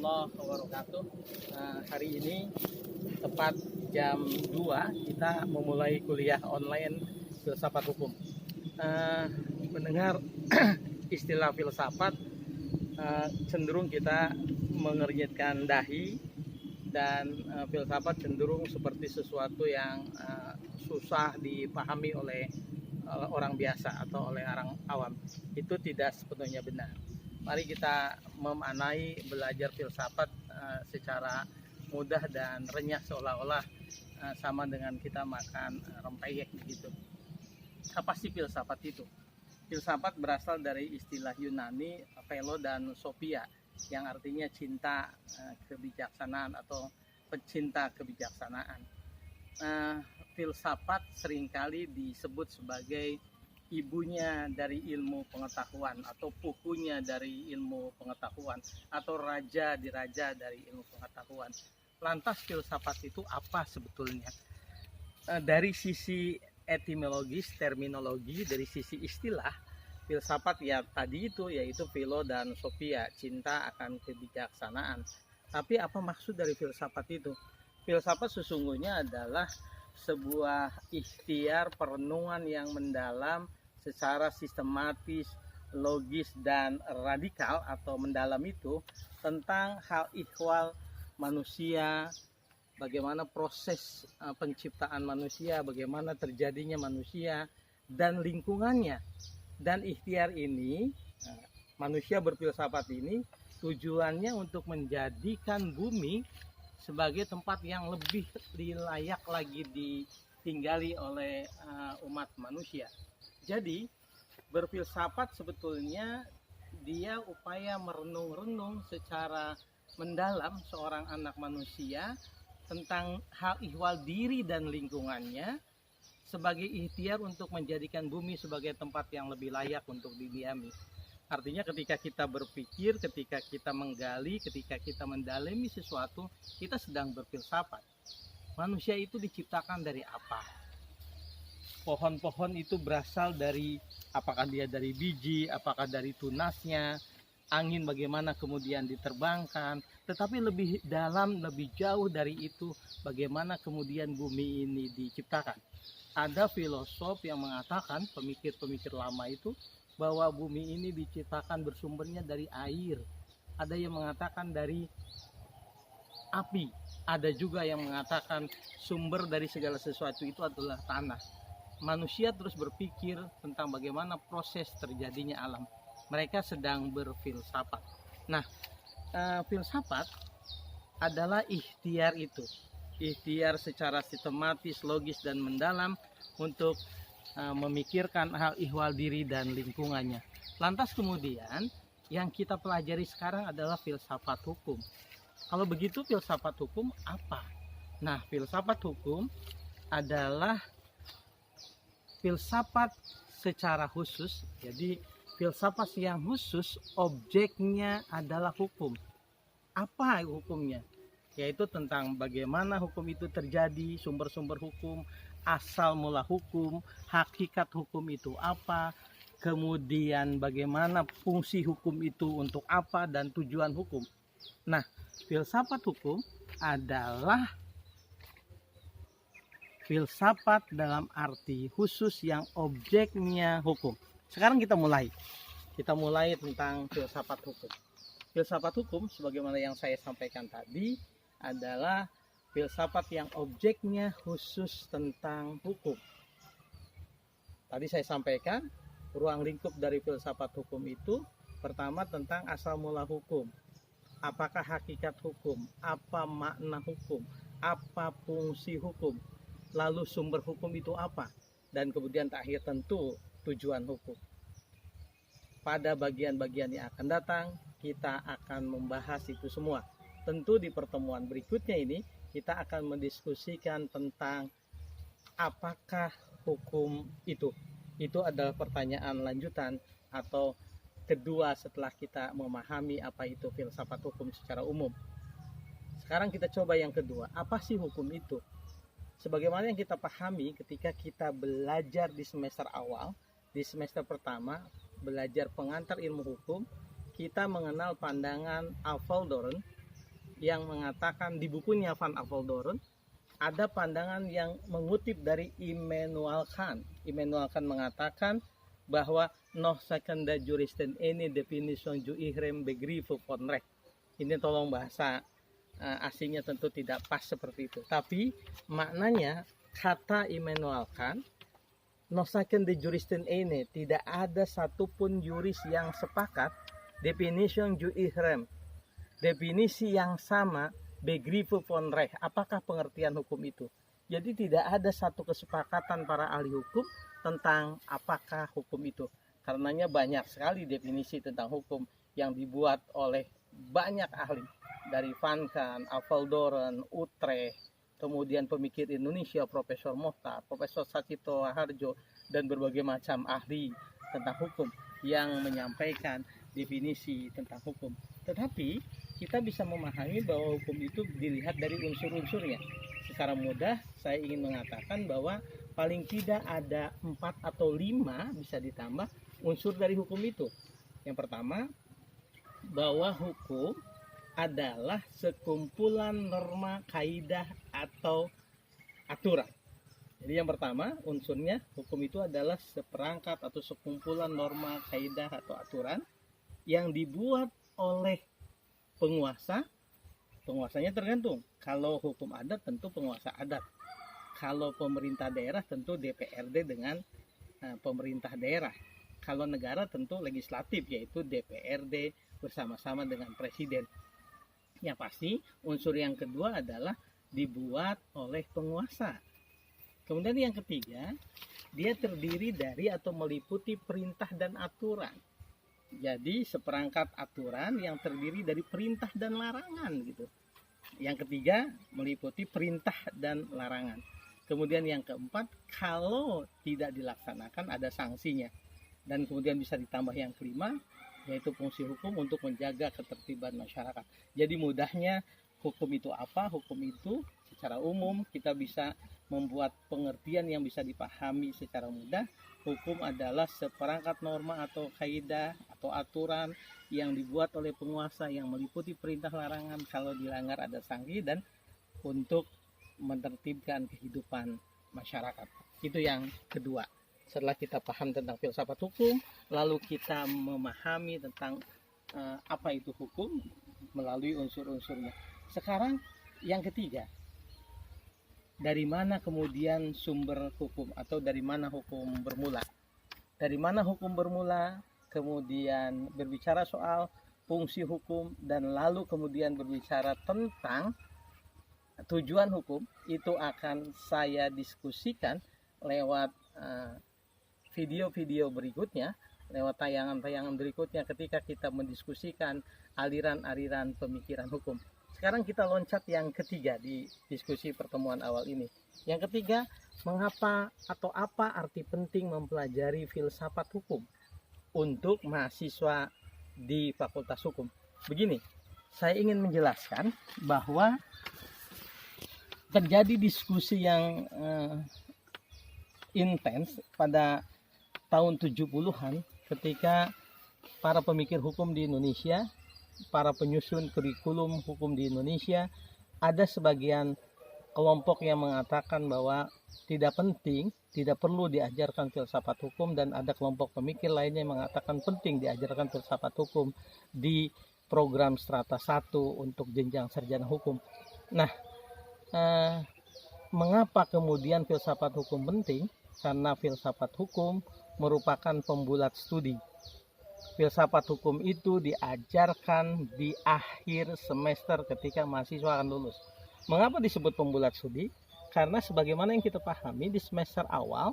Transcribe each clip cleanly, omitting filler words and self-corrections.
warahmatullahi wabarakatuh. Hari ini tepat jam 2 kita memulai kuliah online filsafat hukum. Mendengar istilah filsafat, cenderung kita mengernyitkan dahi, dan filsafat cenderung seperti sesuatu yang susah dipahami oleh orang biasa atau oleh orang awam. Itu tidak sepenuhnya benar. Mari kita memaknai belajar filsafat secara mudah dan renyah, seolah-olah sama dengan kita makan rempeyek begitu. Apa sih filsafat itu? Filsafat berasal dari istilah Yunani philo dan sophia, yang artinya cinta kebijaksanaan atau pecinta kebijaksanaan. Filsafat seringkali disebut sebagai ibunya dari ilmu pengetahuan, atau pukunya dari ilmu pengetahuan, atau raja diraja dari ilmu pengetahuan. Lantas filsafat itu apa sebetulnya? Dari sisi etimologis, terminologi, dari sisi istilah, filsafat ya tadi itu, yaitu philo dan sophia, cinta akan kebijaksanaan. Tapi apa maksud dari filsafat itu? Filsafat sesungguhnya adalah sebuah ikhtiar perenungan yang mendalam secara sistematis, logis, dan radikal atau mendalam itu tentang hal ihwal manusia, bagaimana proses penciptaan manusia, bagaimana terjadinya manusia dan lingkungannya. Dan ikhtiar ini, manusia berfilsafat ini, tujuannya untuk menjadikan bumi sebagai tempat yang lebih layak lagi ditinggali oleh umat manusia. Jadi berfilsafat sebetulnya dia upaya merenung-renung secara mendalam seorang anak manusia tentang hal ihwal diri dan lingkungannya, sebagai ikhtiar untuk menjadikan bumi sebagai tempat yang lebih layak untuk didiami. Artinya ketika kita berpikir, ketika kita menggali, ketika kita mendalami sesuatu, kita sedang berfilsafat. Manusia itu diciptakan dari apa? Pohon-pohon itu berasal dari, apakah dia dari biji, apakah dari tunasnya, angin bagaimana kemudian diterbangkan. Tetapi lebih dalam, lebih jauh dari itu, bagaimana kemudian bumi ini diciptakan. Ada filosof yang mengatakan, pemikir-pemikir lama itu, bahwa bumi ini diciptakan bersumbernya dari air. Ada yang mengatakan dari api. Ada juga yang mengatakan sumber dari segala sesuatu itu adalah tanah. Manusia terus berpikir tentang bagaimana proses terjadinya alam. Mereka sedang berfilsafat. Nah, filsafat adalah ikhtiar itu. Ikhtiar secara sistematis, logis, dan mendalam untuk memikirkan hal ihwal diri dan lingkungannya. Lantas kemudian yang kita pelajari sekarang adalah filsafat hukum. Kalau begitu filsafat hukum apa? Nah, filsafat hukum adalah filsafat secara khusus. Jadi filsafat yang khusus objeknya adalah hukum. Apa hukumnya? Yaitu tentang bagaimana hukum itu terjadi, sumber-sumber hukum, asal mula hukum, hakikat hukum itu apa, kemudian bagaimana fungsi hukum itu untuk apa, dan tujuan hukum. Nah, filsafat hukum adalah filsafat dalam arti khusus yang objeknya hukum. Sekarang kita mulai tentang filsafat hukum. Filsafat hukum sebagaimana yang saya sampaikan tadi adalah filsafat yang objeknya khusus tentang hukum. Tadi saya sampaikan ruang lingkup dari filsafat hukum itu pertama tentang asal mula hukum. Apakah hakikat hukum? Apa makna hukum? Apa fungsi hukum? Lalu sumber hukum itu apa? Dan kemudian terakhir tentu tujuan hukum. Pada bagian-bagian yang akan datang kita akan membahas itu semua. Tentu di pertemuan berikutnya ini kita akan mendiskusikan tentang apakah hukum itu. Itu adalah pertanyaan lanjutan atau kedua setelah kita memahami apa itu filsafat hukum secara umum. Sekarang kita coba yang kedua, apa sih hukum itu? Sebagaimana yang kita pahami ketika kita belajar di semester awal, di semester pertama, belajar pengantar ilmu hukum, kita mengenal pandangan Apollodoron yang mengatakan di bukunya Van Apeldoorn ada pandangan yang mengutip dari Immanuel Kant. Immanuel Kant mengatakan bahwa noch secunda juristen ini definition ju ihrem begriff von Recht. Ini tolong bahasa asingnya tentu tidak pas seperti itu. Tapi maknanya kata Immanuel Kant, noch secunda juristen ini, tidak ada satupun juris yang sepakat definition ju ihrem. Definisi yang sama begriff von Recht. Apakah pengertian hukum itu? Jadi tidak ada satu kesepakatan para ahli hukum tentang apakah hukum itu. Karenanya banyak sekali definisi tentang hukum yang dibuat oleh banyak ahli. Dari Van Kant, Apeldoorn, Utrecht, kemudian pemikir Indonesia, Profesor Mohtar, Profesor Sacito Harjo, dan berbagai macam ahli tentang hukum yang menyampaikan definisi tentang hukum. Tetapi kita bisa memahami bahwa hukum itu dilihat dari unsur-unsurnya. Secara mudah saya ingin mengatakan bahwa paling tidak ada 4 atau 5 bisa ditambah unsur dari hukum itu. Yang pertama, bahwa hukum adalah sekumpulan norma, kaidah, atau aturan. Jadi yang pertama unsurnya, hukum itu adalah seperangkat atau sekumpulan norma, kaidah, atau aturan yang dibuat oleh penguasa. Penguasanya tergantung. Kalau hukum adat tentu penguasa adat. Kalau pemerintah daerah tentu DPRD dengan pemerintah daerah. Kalau negara tentu legislatif, yaitu DPRD bersama-sama dengan presiden. Yang pasti unsur yang kedua adalah dibuat oleh penguasa. Kemudian yang ketiga, dia terdiri dari atau meliputi perintah dan aturan. Jadi seperangkat aturan yang terdiri dari perintah dan larangan gitu. Yang ketiga meliputi perintah dan larangan. Kemudian yang keempat, kalau tidak dilaksanakan ada sanksinya. Dan kemudian bisa ditambah yang kelima, yaitu fungsi hukum untuk menjaga ketertiban masyarakat. Jadi mudahnya hukum itu apa? Hukum itu secara umum kita bisa membuat pengertian yang bisa dipahami secara mudah. Hukum adalah seperangkat norma atau kaidah atau aturan yang dibuat oleh penguasa yang meliputi perintah larangan, kalau dilanggar ada sanksi, dan untuk menertibkan kehidupan masyarakat. Itu yang kedua. Setelah kita paham tentang filsafat hukum, lalu kita memahami tentang apa itu hukum melalui unsur-unsurnya. Sekarang yang ketiga, dari mana kemudian sumber hukum atau dari mana hukum bermula? Dari mana hukum bermula, kemudian berbicara soal fungsi hukum, dan lalu kemudian berbicara tentang tujuan hukum, itu akan saya diskusikan lewat video-video berikutnya, lewat tayangan-tayangan berikutnya ketika kita mendiskusikan aliran-aliran pemikiran hukum. Sekarang kita loncat yang ketiga di diskusi pertemuan awal ini. Yang ketiga, mengapa atau apa arti penting mempelajari filsafat hukum untuk mahasiswa di Fakultas Hukum. Begini, saya ingin menjelaskan bahwa terjadi diskusi yang intens pada tahun 70-an ketika para pemikir hukum di Indonesia, para penyusun kurikulum hukum di Indonesia, ada sebagian kelompok yang mengatakan bahwa tidak penting, tidak perlu diajarkan filsafat hukum, dan ada kelompok pemikir lainnya yang mengatakan penting diajarkan filsafat hukum di program strata 1 untuk jenjang sarjana hukum. Nah, mengapa kemudian filsafat hukum penting? Karena filsafat hukum merupakan pembulat studi. Filsafat hukum itu diajarkan di akhir semester ketika mahasiswa akan lulus. Mengapa disebut pembulat studi? Karena sebagaimana yang kita pahami di semester awal,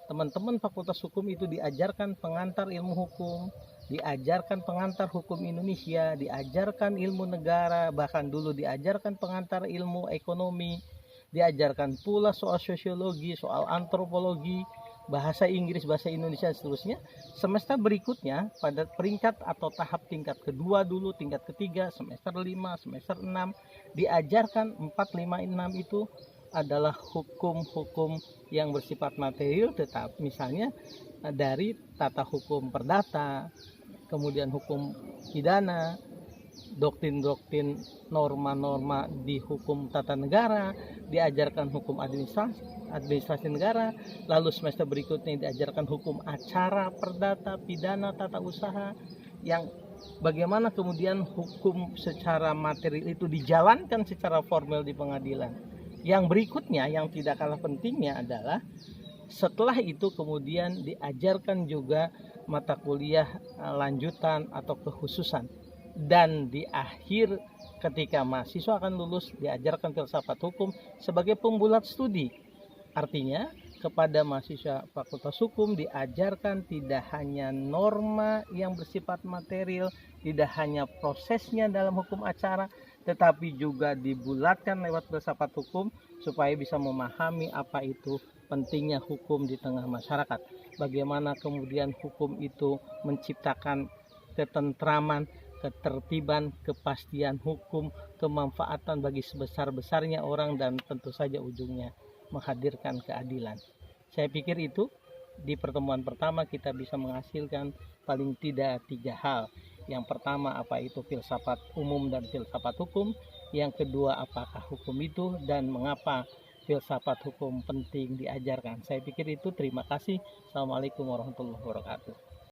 teman-teman Fakultas Hukum itu diajarkan pengantar ilmu hukum, diajarkan pengantar hukum Indonesia, diajarkan ilmu negara, bahkan dulu diajarkan pengantar ilmu ekonomi, diajarkan pula soal sosiologi, soal antropologi, bahasa Inggris, bahasa Indonesia, dan seterusnya. Semester berikutnya pada peringkat atau tahap tingkat kedua dulu, tingkat ketiga, semester 5, semester 6, diajarkan 4, 5, 6 itu adalah hukum-hukum yang bersifat material, tetap misalnya dari tata hukum perdata, kemudian hukum pidana, doktrin-doktrin norma-norma di hukum tata negara, diajarkan hukum administrasi negara, lalu semester berikutnya diajarkan hukum acara, perdata, pidana, tata usaha, yang bagaimana kemudian hukum secara material itu dijalankan secara formal di pengadilan. Yang berikutnya yang tidak kalah pentingnya adalah setelah itu kemudian diajarkan juga mata kuliah lanjutan atau kekhususan. Dan di akhir ketika mahasiswa akan lulus diajarkan filsafat hukum sebagai pembulat studi. Artinya kepada mahasiswa Fakultas Hukum diajarkan tidak hanya norma yang bersifat material, tidak hanya prosesnya dalam hukum acara, tetapi juga dibulatkan lewat filsafat hukum supaya bisa memahami apa itu pentingnya hukum di tengah masyarakat. Bagaimana kemudian hukum itu menciptakan ketentraman, ketertiban, kepastian hukum, kemanfaatan bagi sebesar-besarnya orang, dan tentu saja ujungnya menghadirkan keadilan. Saya pikir itu di pertemuan pertama kita bisa menghasilkan paling tidak 3 hal. Yang pertama, apa itu filsafat umum dan filsafat hukum. Yang kedua, apakah hukum itu dan mengapa filsafat hukum penting diajarkan. Saya pikir itu. Terima kasih. Assalamualaikum warahmatullahi wabarakatuh.